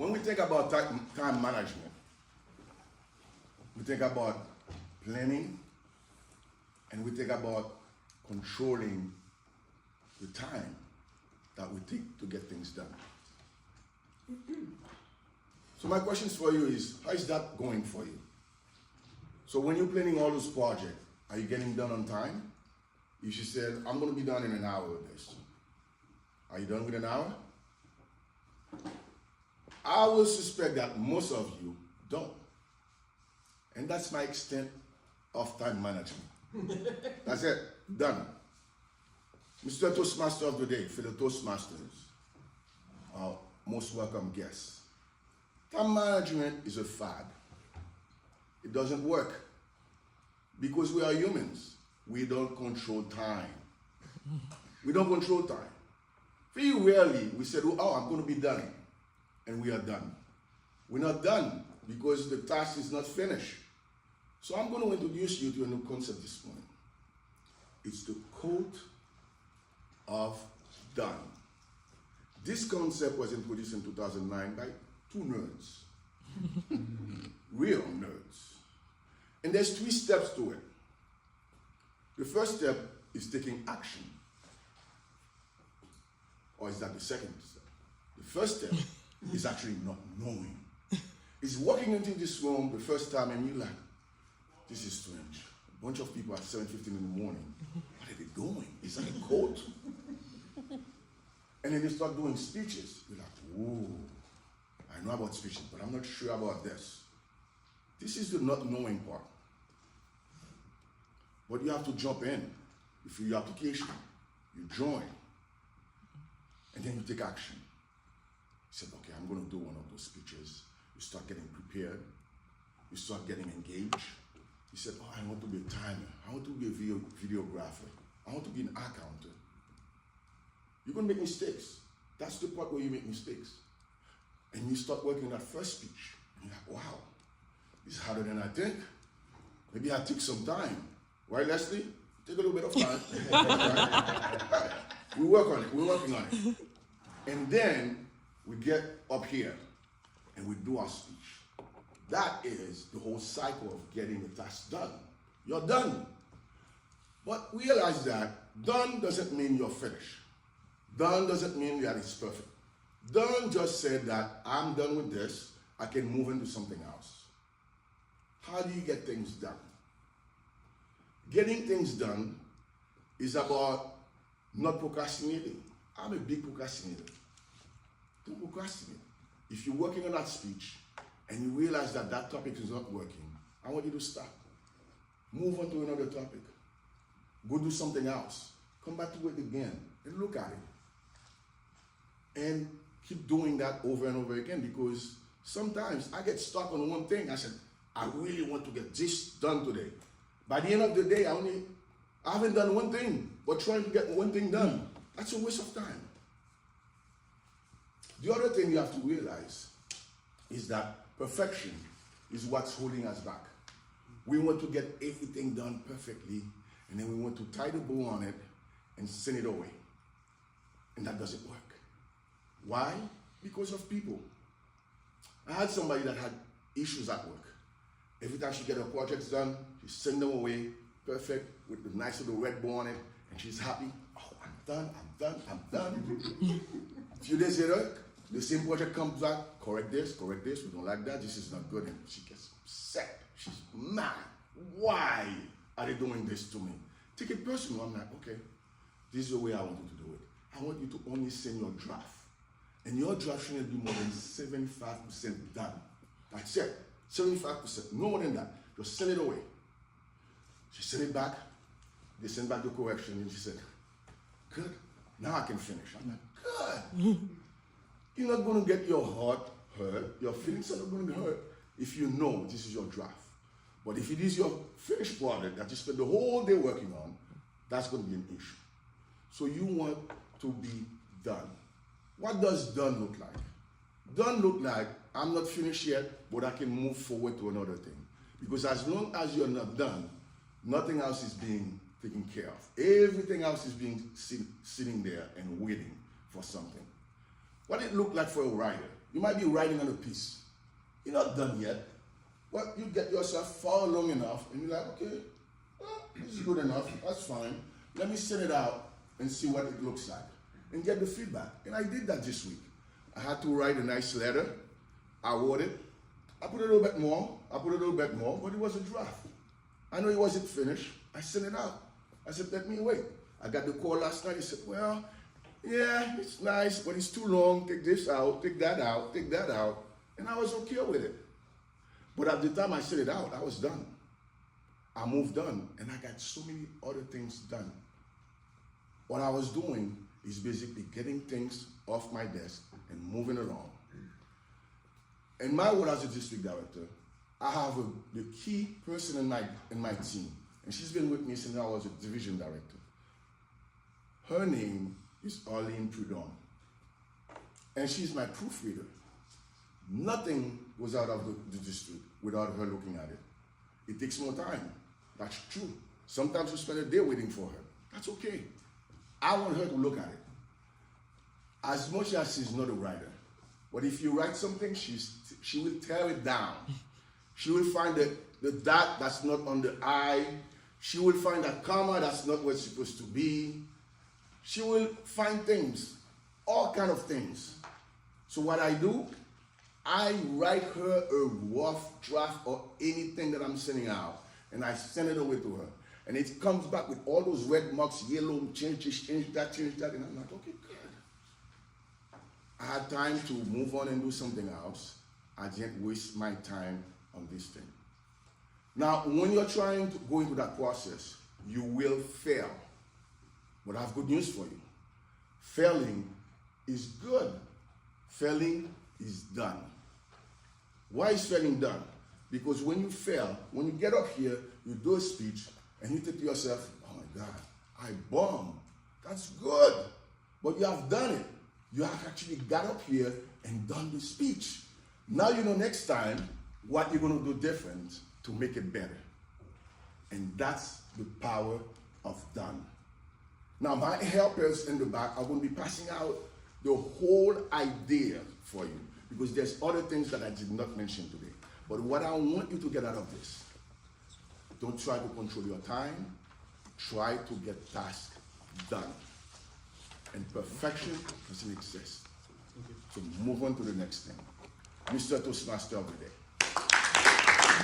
When we think about time management, we think about planning, and we think about controlling the time that we take to get things done. So my questions for you is, how is that going for you? So when you're planning all those projects, are you getting done on time? If you said, I'm going to be done in an hour with this, are you done with an hour? I will suspect that most of you don't. And that's my extent of time management. That's it, done. Mr. Toastmaster of the day, for the Toastmasters, our most welcome guests. Time management is a fad. It doesn't work because we are humans. We don't control time. We don't control time. Very rarely we said, oh, I'm going to be done, and we are done. We're not done because the task is not finished. So I'm going to introduce you to a new concept this morning. It's the code of done. This concept was introduced in 2009 by two nerds, real nerds. And there's 3 steps to it. The first step is taking action. Or is that the second step? The first step is actually not knowing. It's walking into this room the first time and you're like, this is strange. A bunch of people at 7:15 in the morning. What are they doing? Is that a code? And then you start doing speeches. You're like, whoa, I know about speeches, but I'm not sure about this. This is the not knowing part. But you have to jump in. You fill your application, you join, and then you take action. You said, okay, I'm going to do one of those speeches. You start getting prepared. You start getting engaged. You said, oh, I want to be a timer. I want to be a videographer. I want to be an accountant. You're going to make mistakes. That's the part where you make mistakes. And you start working on that first speech. And you're like, wow, it's harder than I think. Maybe I took some time. Right, Leslie? Take a little bit of time. Right. We work on it. We're working on it. And then we get up here and we do our speech. That is the whole cycle of getting the task done. You're done. But realize that done doesn't mean you're finished. Done doesn't mean that it's perfect. Done just said that I'm done with this. I can move into something else. How do you get things done? Getting things done is about not procrastinating. I'm a big procrastinator. Don't procrastinate. If you're working on that speech and you realize that that topic is not working, I want you to stop. Move on to another topic. Go do something else. Come back to it again and look at it. And keep doing that over and over again, because sometimes I get stuck on one thing. I said, I really want to get this done today. By the end of the day, I haven't done one thing, but trying to get one thing done. That's a waste of time. The other thing you have to realize is that perfection is what's holding us back. We want to get everything done perfectly, and then we want to tie the bow on it and send it away. And that doesn't work. Why? Because of people. I had somebody that had issues at work. Every time she get her projects done, she send them away, perfect, with the nice little red bow on it, and she's happy. Oh, I'm done. A few days later, the same project comes back, correct this, we don't like that, this is not good, and she gets upset. She's mad. Why are they doing this to me? Take it personal. I'm like, okay, this is the way I want you to do it. I want you to only send your draft. And your draft shouldn't be more than 75% done. That's it. 75%. No more than that. Just send it away. She sent it back. They sent back the correction, and she said, good. Now I can finish. I'm like, good. You're not going to get your heart hurt. Your feelings are not going to be hurt if you know this is your draft. But if it is your finished product that you spend the whole day working on, that's going to be an issue. So you want to be done. What does done look like? Done look like, I'm not finished yet, but I can move forward to another thing. Because as long as you're not done, nothing else is being taken care of. Everything else is being sitting there and waiting for something. What it looked like for a writer. You might be writing on a piece. You're not done yet. Well, you get yourself far along enough, and you're like, okay, well, this is good enough. That's fine. Let me send it out and see what it looks like, and get the feedback. And I did that this week. I had to write a nice letter. I wrote it. I put a little bit more. But it was a draft. I know it wasn't finished. I sent it out. I said, let me wait. I got the call last night. He said, well, yeah, it's nice, but it's too long. Take this out, take that out, take that out. And I was okay with it. But at the time I sent it out, I was done. I moved on, and I got so many other things done. What I was doing is basically getting things off my desk and moving along. In my role as a district director, I have the key person in my team, and she's been with me since I was a division director. Her name is Arlene Prudhomme, and she's my proofreader. Nothing goes out of the district without her looking at it. It takes more time. That's true. Sometimes we spend a day waiting for her. That's okay. I want her to look at it. As much as she's not a writer, but if you write something, she will tear it down. She will find the dot that's not on the I. She will find a comma that's not where it's supposed to be. She will find things, all kind of things. So what I do, I write her a rough draft or anything that I'm sending out, and I send it away to her. And it comes back with all those red marks, yellow, change this, change that, and I'm like, okay, good. I had time to move on and do something else. I didn't waste my time on this thing. Now, when you're trying to go into that process, you will fail. But I have good news for you. Failing is good. Failing is done. Why is failing done? Because when you fail, when you get up here, you do a speech, and you think to yourself, oh my God, I bombed. That's good. But you have done it. You have actually got up here and done the speech. Now you know next time what you're going to do different to make it better. And that's the power of done. Now my helpers in the back are going to be passing out the whole idea for you, because there's other things that I did not mention today. But what I want you to get out of this, don't try to control your time. Try to get tasks done. And perfection doesn't exist. So move on to the next thing. Mr. Toastmaster of the day.